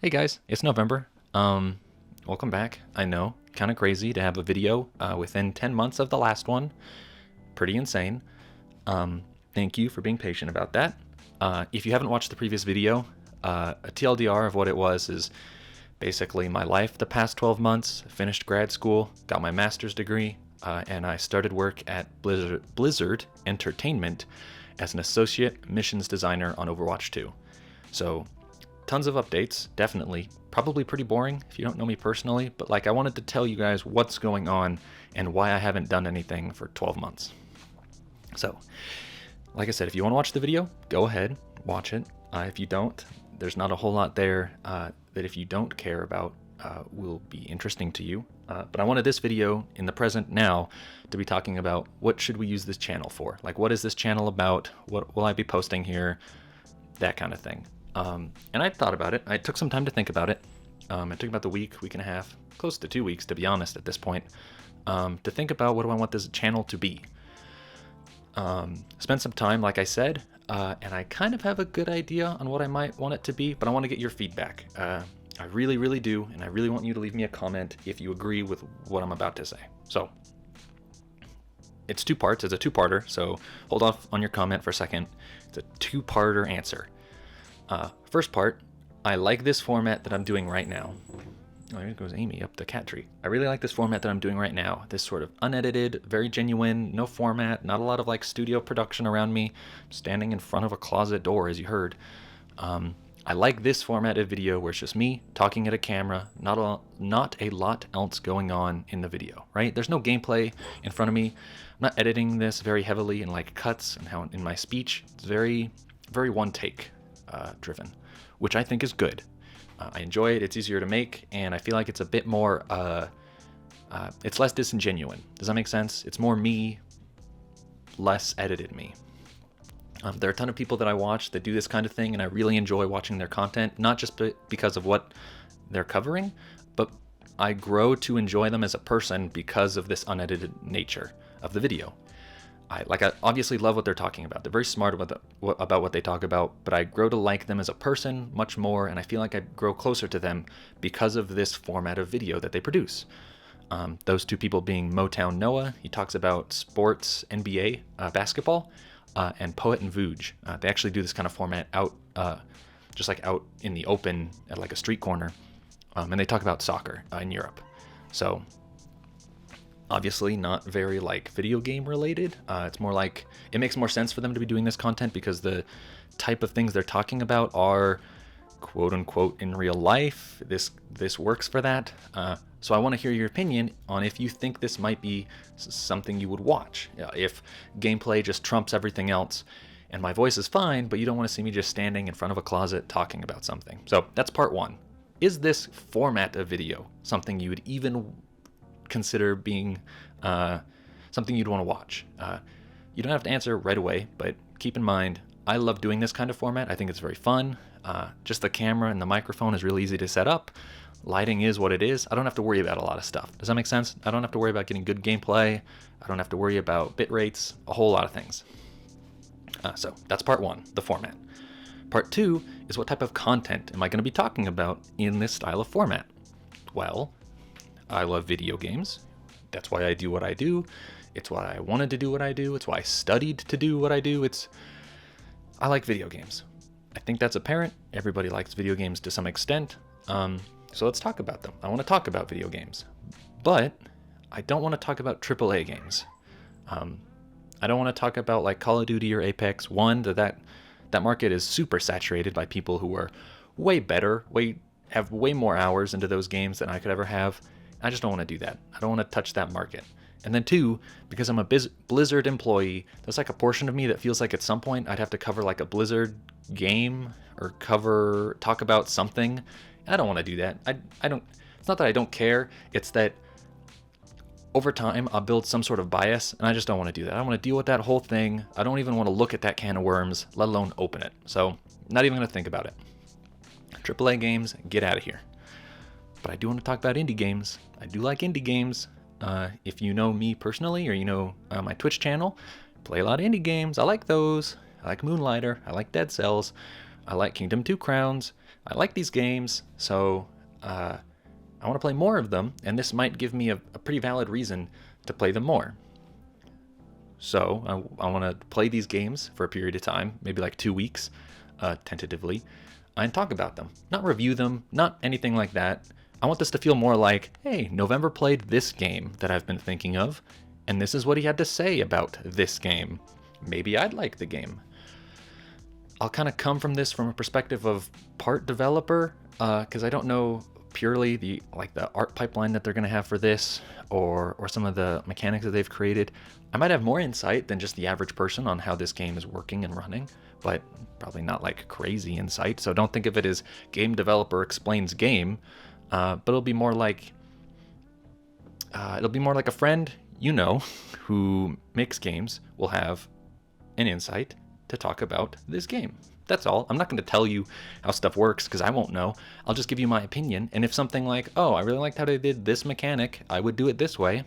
Hey guys, it's November. Welcome back. I know, kind of crazy to have a video within 10 months of the last one. Pretty insane. Thank you for being patient about that. If you haven't watched the previous video, a TLDR of what it was is basically my life the past 12 months. Finished grad school, got my master's degree, and I started work at Blizzard Entertainment as an associate missions designer on Overwatch 2. So tons of updates, definitely. Probably pretty boring if you don't know me personally, but I wanted to tell you guys what's going on and why I haven't done anything for 12 months. So, like I said, if you want to watch the video, go ahead, watch it. If you don't, there's not a whole lot there that if you don't care about will be interesting to you. But I wanted this video in the present now to be talking about what should we use this channel for? What is this channel about? What will I be posting here? That kind of thing. And I thought about it. I took some time to think about it. It took about the week and a half, close to 2 weeks to be honest at this point, to think about what do I want this channel to be. Spent some time, like I said, and I kind of have a good idea on what I might want it to be, but I want to get your feedback. I really, really do, and I really want you to leave me a comment if you agree with what I'm about to say. So, it's two parts. It's a two-parter, so hold off on your comment for a second. It's a two-parter answer. First part, I like this format that I'm doing right now. Oh, here goes Amy up the cat tree. I really like this format that I'm doing right now. This sort of unedited, very genuine, no format, not a lot of studio production around me. I'm standing in front of a closet door, as you heard. I like this format of video where it's just me talking at a camera, not a lot else going on in the video, right? There's no gameplay in front of me. I'm not editing this very heavily in cuts and how in my speech. It's very, very one take driven, which I think is good. I enjoy it. It's easier to make, and I feel like it's a bit more, it's less disingenuous. Does that make sense? It's more me, less edited me. There are a ton of people that I watch that do this kind of thing, and I really enjoy watching their content, not just because of what they're covering, but I grow to enjoy them as a person because of this unedited nature of the video. I obviously love what they're talking about. They're very smart about what they talk about, but I grow to like them as a person much more, and I feel like I grow closer to them because of this format of video that they produce. Those two people being Motown Noah. He talks about sports, NBA, basketball, and Poet and Vooj. They actually do this kind of format out, just out in the open at a street corner, and they talk about soccer in Europe. So obviously not very video game related. It's more it makes more sense for them to be doing this content because the type of things they're talking about are quote unquote in real life. This works for that. So I want to hear your opinion on if you think this might be something you would watch. If gameplay just trumps everything else and my voice is fine, but you don't want to see me just standing in front of a closet talking about something. So that's part one. Is this format of video something you would even consider being something you'd want to watch? You don't have to answer right away, but keep in mind, I love doing this kind of format. I think it's very fun. Just the camera and the microphone is really easy to set up. Lighting is what it is. I don't have to worry about a lot of stuff. Does that make sense? I don't have to worry about getting good gameplay. I don't have to worry about bit rates, a whole lot of things. So that's part one, the format. Part two is what type of content am I going to be talking about in this style of format? Well, I love video games. That's why I do what I do. It's why I wanted to do what I do. It's why I studied to do what I do. I like video games. I think that's apparent. Everybody likes video games to some extent. So let's talk about them. I want to talk about video games, but I don't want to talk about AAA games. I don't want to talk about Call of Duty or Apex. One, that market is super saturated by people who are way better, have way more hours into those games than I could ever have. I just don't want to do that. I don't want to touch that market. And then two, because I'm a Blizzard employee, there's a portion of me that feels like at some point I'd have to cover a Blizzard game or talk about something. I don't want to do that. I don't. It's not that I don't care. It's that over time I'll build some sort of bias, and I just don't want to do that. I don't want to deal with that whole thing. I don't even want to look at that can of worms, let alone open it. So, not even going to think about it. AAA games, get out of here. But I do want to talk about indie games. I do like indie games. If you know me personally, or you know my Twitch channel, play a lot of indie games. I like those. I like Moonlighter. I like Dead Cells. I like Kingdom 2 Crowns. I like these games, so I want to play more of them, and this might give me a pretty valid reason to play them more. So I want to play these games for a period of time, maybe like 2 weeks, tentatively, and talk about them. Not review them, not anything like that. I want this to feel more like, hey, November played this game that I've been thinking of, and this is what he had to say about this game. Maybe I'd like the game. I'll kind of come from this from a perspective of part developer, because I don't know purely the art pipeline that they're going to have for this, or some of the mechanics that they've created. I might have more insight than just the average person on how this game is working and running, but probably not like crazy insight. So don't think of it as game developer explains game, but it'll be more like a friend who makes games will have an insight to talk about this game. That's all. I'm not going to tell you how stuff works because I won't know. I'll just give you my opinion. And if something like, oh, I really liked how they did this mechanic, I would do it this way,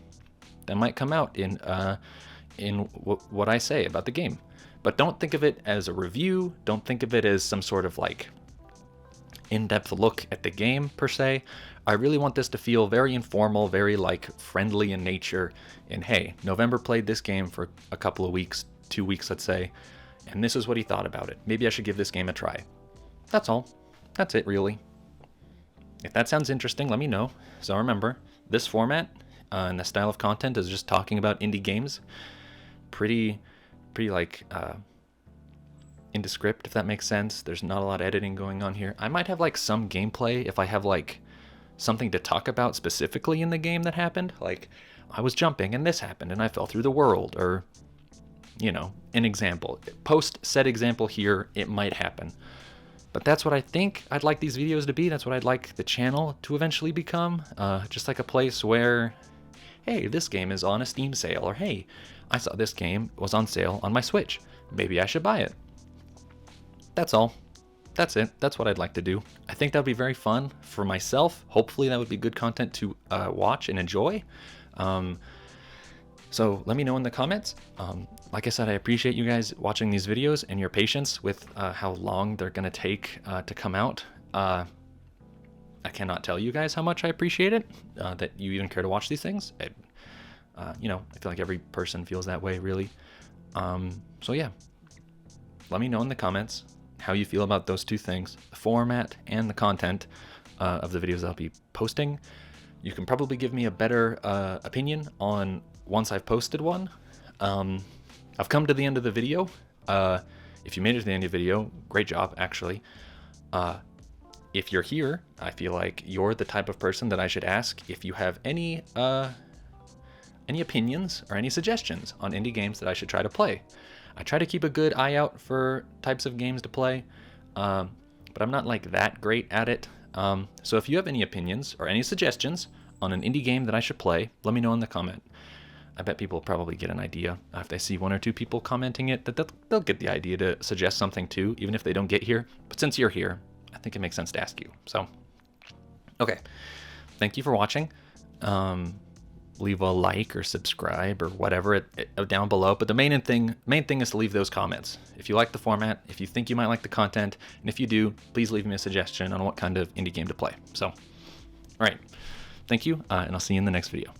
that might come out in what I say about the game. But don't think of it as a review. Don't think of it as some sort of like in-depth look at the game per se. I really want this to feel very informal, very like friendly in nature. And hey, November played this game for a couple of weeks, 2 weeks, let's say, and this is what he thought about it. Maybe I should give this game a try. That's all. That's it, really. If that sounds interesting, let me know. So remember, this format and the style of content is just talking about indie games. Pretty like indescript, if that makes sense. There's not a lot of editing going on here. I might have like some gameplay if I have like something to talk about specifically in the game that happened. Like I was jumping and this happened and I fell through the world, or an example. Post said example here, it might happen. But that's what I think I'd like these videos to be. That's what I'd like the channel to eventually become. Just like a place where, hey, this game is on a Steam sale, or hey, I saw this game was on sale on my Switch. Maybe I should buy it. That's all. That's it. That's what I'd like to do. I think that would be very fun for myself. Hopefully that would be good content to watch and enjoy. So let me know in the comments. Like I said, I appreciate you guys watching these videos and your patience with how long they're going to take to come out. I cannot tell you guys how much I appreciate it, that you even care to watch these things. I feel like every person feels that way, really. So yeah, let me know in the comments how you feel about those two things, the format and the content of the videos I'll be posting. You can probably give me a better opinion on once I've posted one. I've come to the end of the video. If you made it to the end of the video, great job, actually. If you're here, I feel like you're the type of person that I should ask if you have any opinions or any suggestions on indie games that I should try to play. I try to keep a good eye out for types of games to play, but I'm not like that great at it. So if you have any opinions or any suggestions on an indie game that I should play, let me know in the comment. I bet people probably get an idea if they see 1 or 2 people commenting it, that they'll get the idea to suggest something too, even if they don't get here. But since you're here, I think it makes sense to ask you. So, okay. Thank you for watching. Leave a like or subscribe or whatever down below. But the main thing is to leave those comments. If you like the format, if you think you might like the content, and if you do, please leave me a suggestion on what kind of indie game to play. So, all right. Thank you, and I'll see you in the next video.